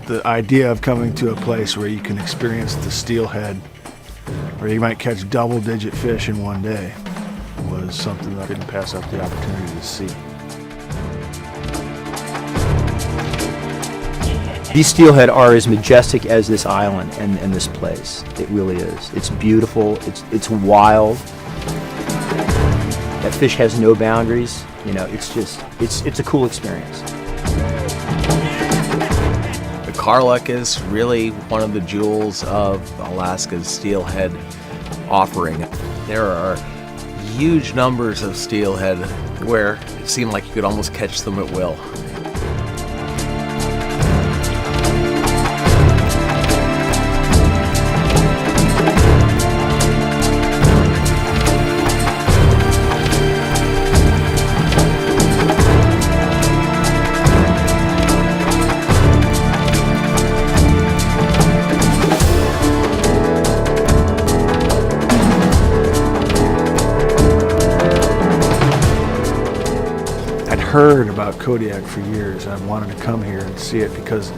The idea of coming to a place where you can experience the steelhead, where you might catch double-digit fish in one day, was something that I didn't pass up the opportunity to see. These steelhead are as majestic as this island and this place. It really is. It's beautiful. It's wild. That fish has no boundaries. You know, it's a cool experience. The Kodiak is really one of the jewels of Alaska's steelhead offering. There are huge numbers of steelhead where it seemed like you could almost catch them at will. Heard about Kodiak for years. I wanted to come here and see it because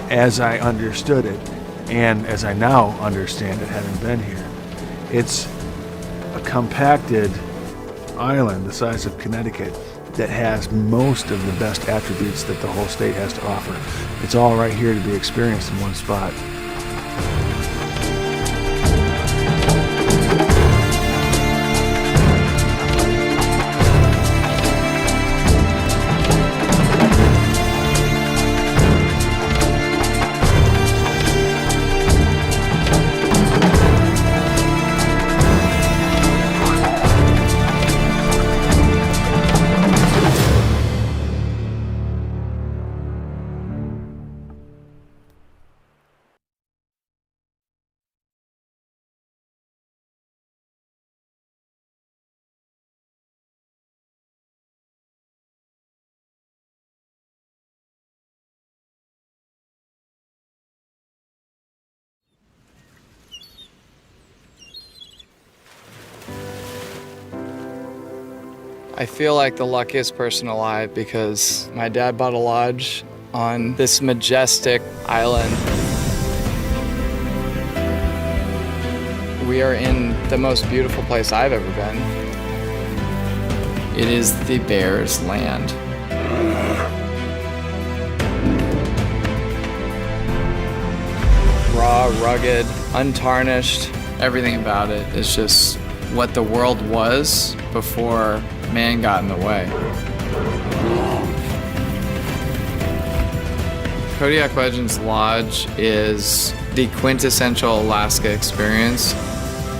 as I understood it, and as I now understand it having been here, it's a compacted island the size of Connecticut that has most of the best attributes that the whole state has to offer. It's all right here to be experienced in one spot. I feel like the luckiest person alive because my dad bought a lodge on this majestic island. We are in the most beautiful place I've ever been. It is the bear's land. Raw raw, rugged, untarnished. Everything about it is just what the world was before man got in the way. Kodiak Legends Lodge is the quintessential Alaska experience.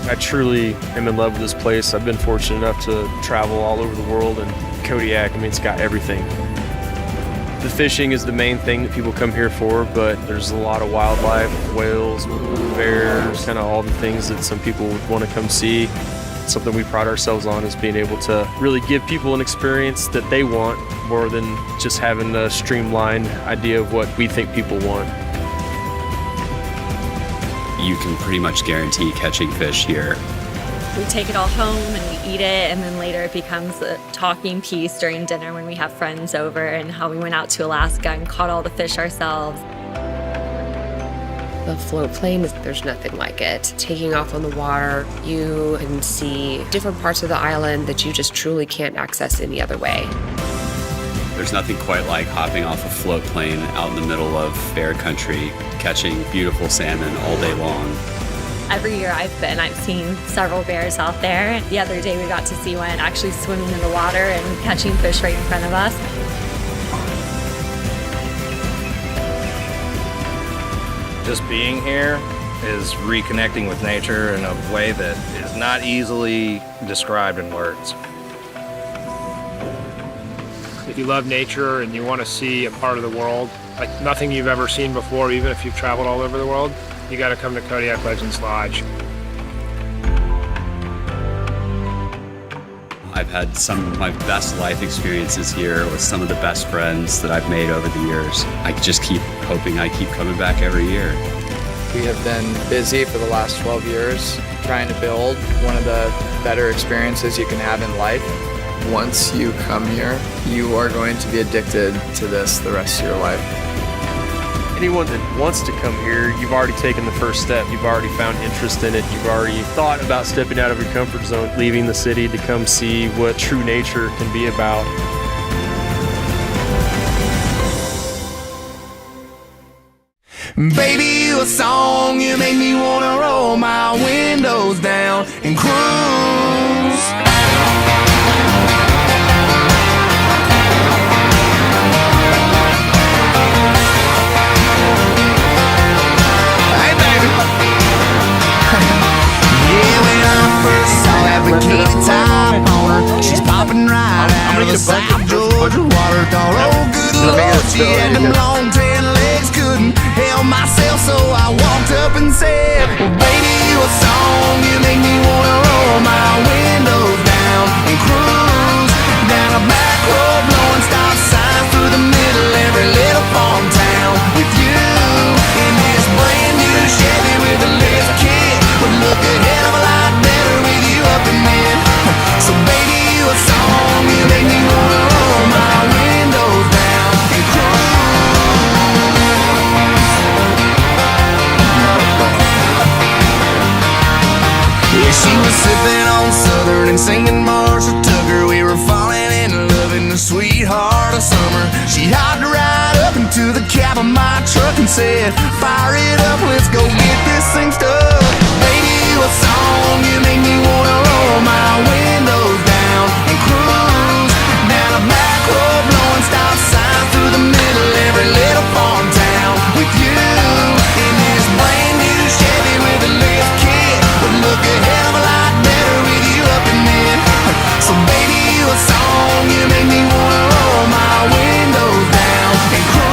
I truly am in love with this place. I've been fortunate enough to travel all over the world, and Kodiak, I mean, it's got everything. The fishing is the main thing that people come here for, but there's a lot of wildlife, whales, bears, kind of all the things that some people would want to come see. Something we pride ourselves on is being able to really give people an experience that they want more than just having a streamlined idea of what we think people want. You can pretty much guarantee catching fish here. We take it all home and we eat it, and then later it becomes a talking piece during dinner when we have friends over, and how we went out to Alaska and caught all the fish ourselves. The float plane, there's nothing like it. Taking off on the water, you can see different parts of the island that you just truly can't access any other way. There's nothing quite like hopping off a float plane out in the middle of bear country, catching beautiful salmon all day long. Every year I've been, I've seen several bears out there. The other day we got to see one actually swimming in the water and catching fish right in front of us. Just being here is reconnecting with nature in a way that is not easily described in words. If you love nature and you want to see a part of the world like nothing you've ever seen before, even if you've traveled all over the world, you got to come to Kodiak Legends Lodge. I've had some of my best life experiences here with some of the best friends that I've made over the years. I just keep hoping I keep coming back every year. We have been busy for the last 12 years trying to build one of the better experiences you can have in life. Once you come here, you are going to be addicted to this the rest of your life. Anyone that wants to come here, you've already taken the first step. You've already found interest in it. You've already thought about stepping out of your comfort zone, leaving the city to come see what true nature can be about. Baby, you a song, you make me wanna roll my windows down and cruise. Top on her, she's popping right out of the South Georgia water. Thought, oh good Lord, she had them long tan legs, couldn't help myself, so I walked up and said, well baby, you a song, you make me wanna roll my windows down and cruise down a back road, blowing stop signs through the middle every little farm town with you in this brand new Chevy with a lift kit. Would look a hell of a lot better with you up in there. So baby, you a song, you make me wanna roll my windows down and cruise. Yeah, she was sipping on Southern and singing Marshall Tucker. We were falling in love in the sweetheart of summer. She hopped right up into the cab of my truck and said, fire it up, let's go get this thing stuck. Baby, you a song, you make me wanna roll my windows down and cruise down a back road, blowing stop signs through the middle every little farm town with you in this brand new Chevy with a lift kit. Would look a hell of a lot better with you up in there. So baby, you a song, you make me wanna roll my windows down and cruise.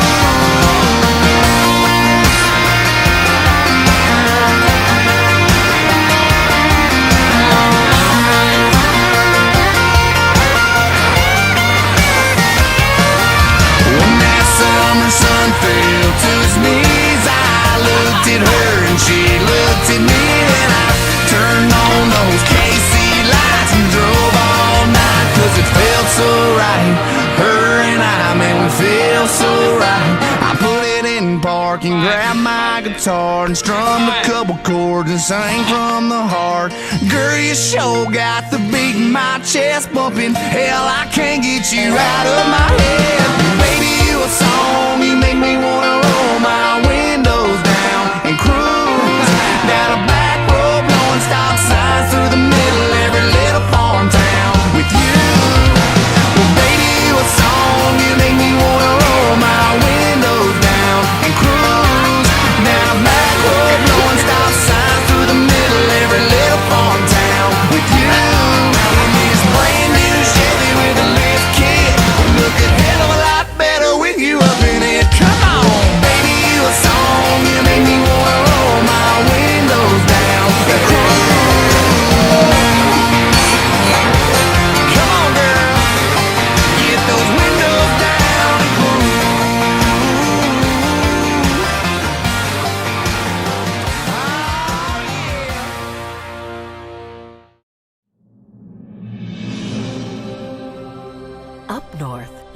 Sun fell to his knees. I looked at her and she looked at me, and I turned on those KC lights and drove all night, cause it felt so right. Her and I, man, we feel so right. I put it in park and grabbed my guitar and strummed a couple chords and sang from the heart. Girl, you sure got the beat in my chest bumping. Hell, I can't get you out of my head. Baby, you a song, you make me wanna roll my windows down and cruise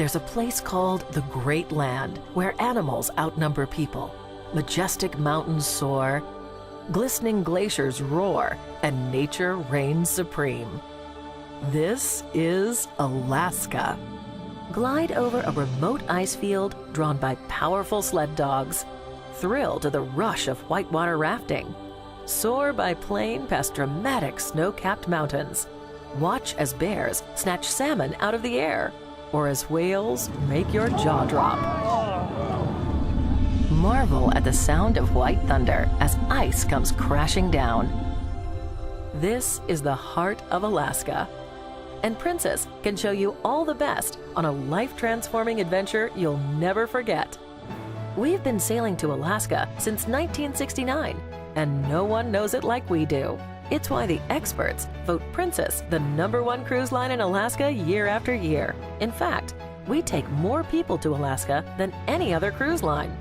there's a place called the Great Land where animals outnumber people. Majestic mountains soar, glistening glaciers roar, and nature reigns supreme. This is Alaska. Glide over a remote ice field drawn by powerful sled dogs. Thrill to the rush of whitewater rafting. Soar by plane past dramatic snow-capped mountains. Watch as bears snatch salmon out of the air, or as whales make your jaw drop. Marvel at the sound of white thunder as ice comes crashing down. This is the heart of Alaska, and Princess can show you all the best on a life-transforming adventure you'll never forget. We've been sailing to Alaska since 1969, and no one knows it like we do. It's why the experts vote Princess the #1 cruise line in Alaska year after year. In fact, we take more people to Alaska than any other cruise line.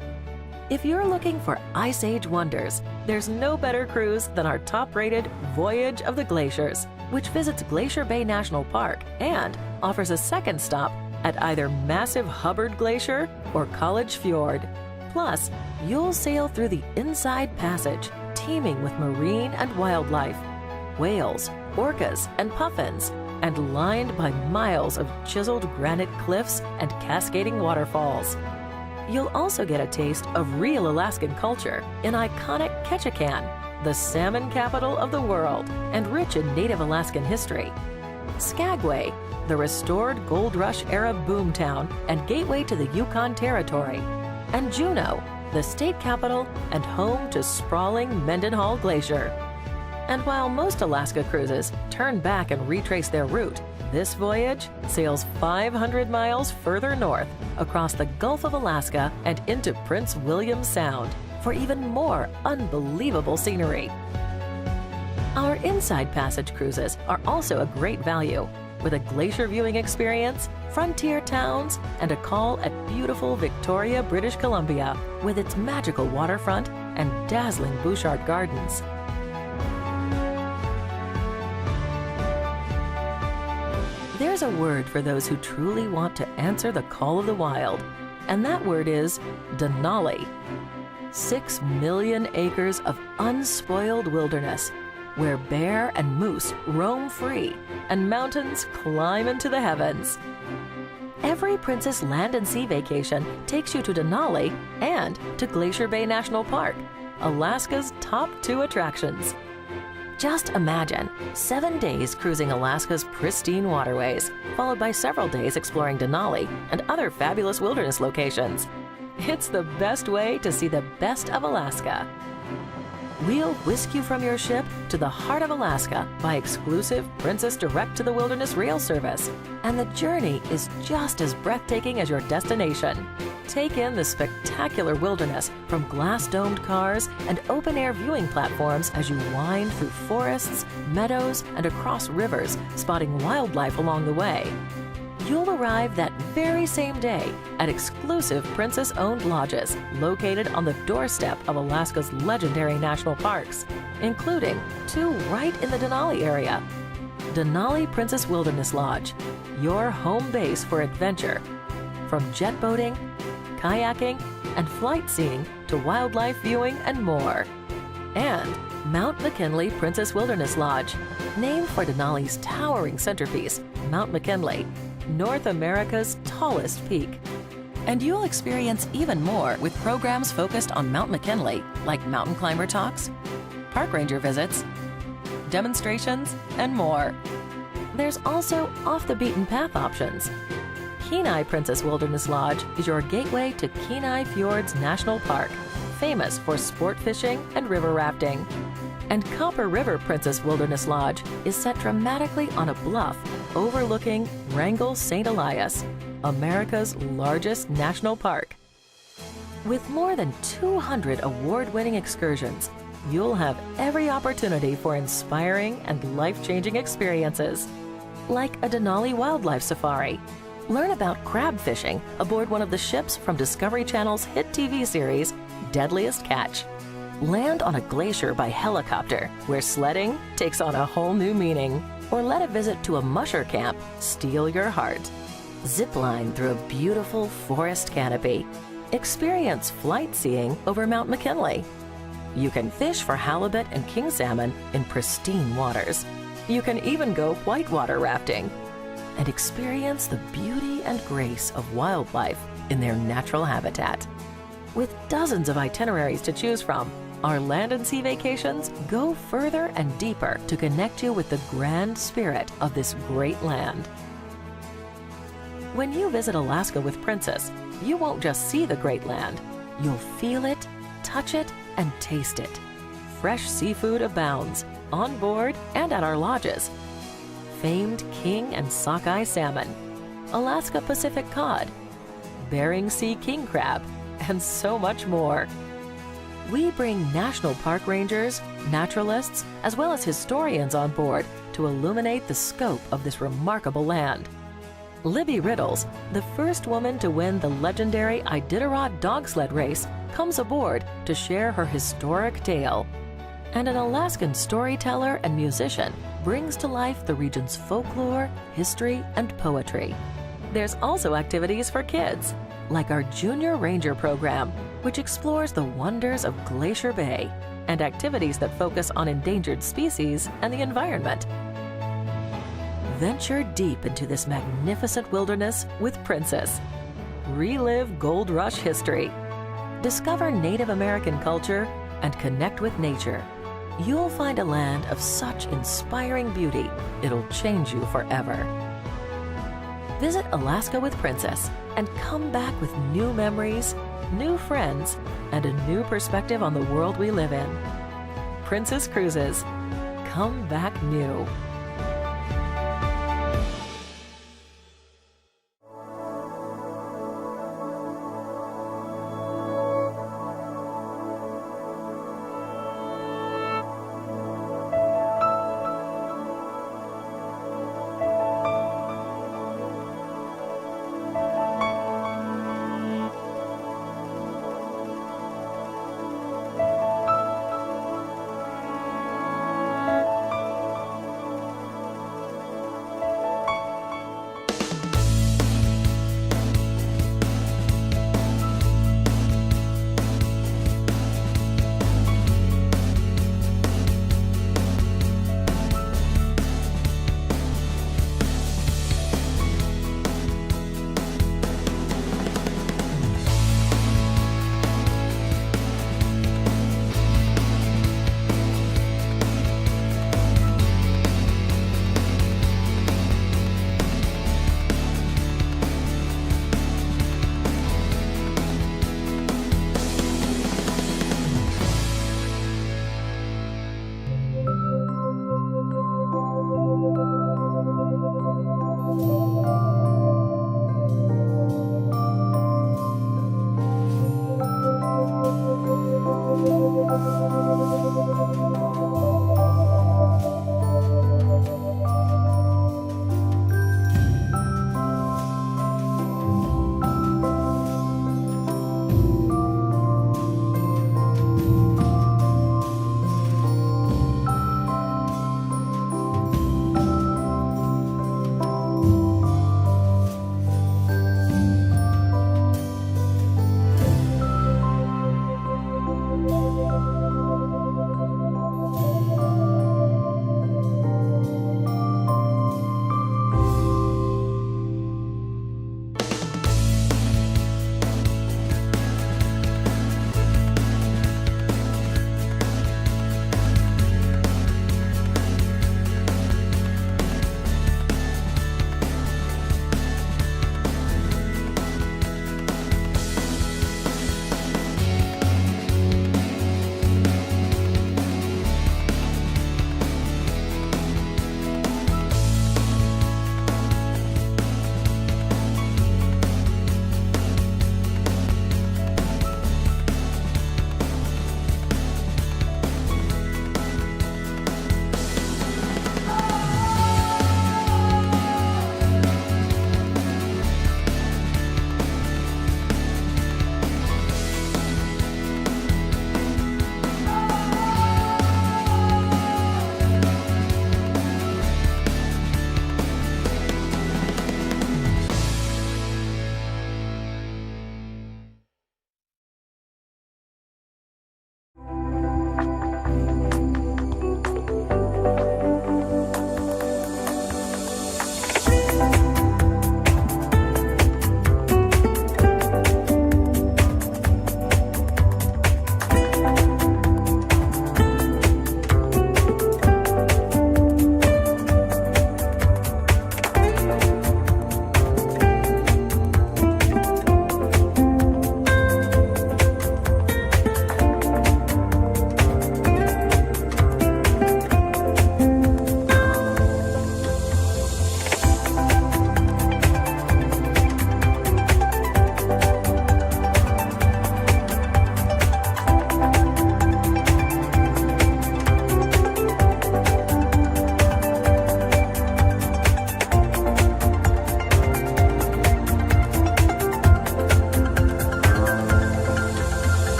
If you're looking for Ice Age wonders, there's no better cruise than our top-rated Voyage of the Glaciers, which visits Glacier Bay National Park and offers a second stop at either massive Hubbard Glacier or College Fjord. Plus, you'll sail through the Inside Passage, teeming with marine and wildlife, whales, orcas, and puffins, and lined by miles of chiseled granite cliffs and cascading waterfalls. You'll also get a taste of real Alaskan culture in iconic Ketchikan, the salmon capital of the world and rich in Native Alaskan history. Skagway, the restored Gold Rush-era boomtown and gateway to the Yukon Territory. And Juneau, the state capital and home to sprawling Mendenhall Glacier. And while most Alaska cruises turn back and retrace their route, this voyage sails 500 miles further north across the Gulf of Alaska and into Prince William Sound for even more unbelievable scenery. Our Inside Passage cruises are also a great value, with a glacier viewing experience, frontier towns, and a call at beautiful Victoria, British Columbia, with its magical waterfront and dazzling Bouchard Gardens. There's a word for those who truly want to answer the call of the wild, and that word is Denali. 6 million acres of unspoiled wilderness, where bear and moose roam free and mountains climb into the heavens. Every Princess Land and Sea vacation takes you to Denali and to Glacier Bay National Park, Alaska's top 2 attractions. Just imagine 7 days cruising Alaska's pristine waterways, followed by several days exploring Denali and other fabulous wilderness locations. It's the best way to see the best of Alaska. We'll whisk you from your ship to the heart of Alaska by exclusive Princess Direct to the Wilderness rail service. And the journey is just as breathtaking as your destination. Take in the spectacular wilderness from glass-domed cars and open-air viewing platforms as you wind through forests, meadows, and across rivers, spotting wildlife along the way. You'll arrive that very same day at exclusive Princess-owned lodges located on the doorstep of Alaska's legendary national parks, including 2 right in the Denali area. Denali Princess Wilderness Lodge, your home base for adventure. From jet boating, kayaking, and flight seeing to wildlife viewing and more. And Mount McKinley Princess Wilderness Lodge, named for Denali's towering centerpiece, Mount McKinley, North America's tallest peak. And you'll experience even more with programs focused on Mount McKinley, like mountain climber talks, park ranger visits, demonstrations, and more. There's also off-the-beaten-path options. Kenai Princess Wilderness Lodge is your gateway to Kenai Fjords National Park, famous for sport fishing and river rafting. And Copper River Princess Wilderness Lodge is set dramatically on a bluff overlooking Wrangell St. Elias, America's largest national park. With more than 200 award-winning excursions, you'll have every opportunity for inspiring and life-changing experiences, like a Denali wildlife safari. Learn about crab fishing aboard one of the ships from Discovery Channel's hit TV series, Deadliest Catch. Land on a glacier by helicopter, where sledding takes on a whole new meaning. Or let a visit to a musher camp steal your heart. zip line through a beautiful forest canopy, experience flight seeing over Mount McKinley. You can fish for halibut and king salmon in pristine waters. You can even go whitewater rafting and experience the beauty and grace of wildlife in their natural habitat. With dozens of itineraries to choose from, our land and sea vacations go further and deeper to connect you with the grand spirit of this great land. When you visit Alaska with Princess, you won't just see the great land. You'll feel it, touch it, and taste it. Fresh seafood abounds, on board and at our lodges. Famed king and sockeye salmon, Alaska Pacific cod, Bering Sea king crab, and so much more. We bring national park rangers, naturalists, as well as historians on board to illuminate the scope of this remarkable land. Libby Riddles, the first woman to win the legendary Iditarod dog sled race, comes aboard to share her historic tale. And an Alaskan storyteller and musician brings to life the region's folklore, history, and poetry. There's also activities for kids, like our Junior Ranger program, which explores the wonders of Glacier Bay, and activities that focus on endangered species and the environment. Venture deep into this magnificent wilderness with Princess. Relive Gold Rush history. Discover Native American culture and connect with nature. You'll find a land of such inspiring beauty, it'll change you forever. Visit Alaska with Princess and come back with new memories, new friends, and a new perspective on the world we live in. Princess Cruises. Come back new.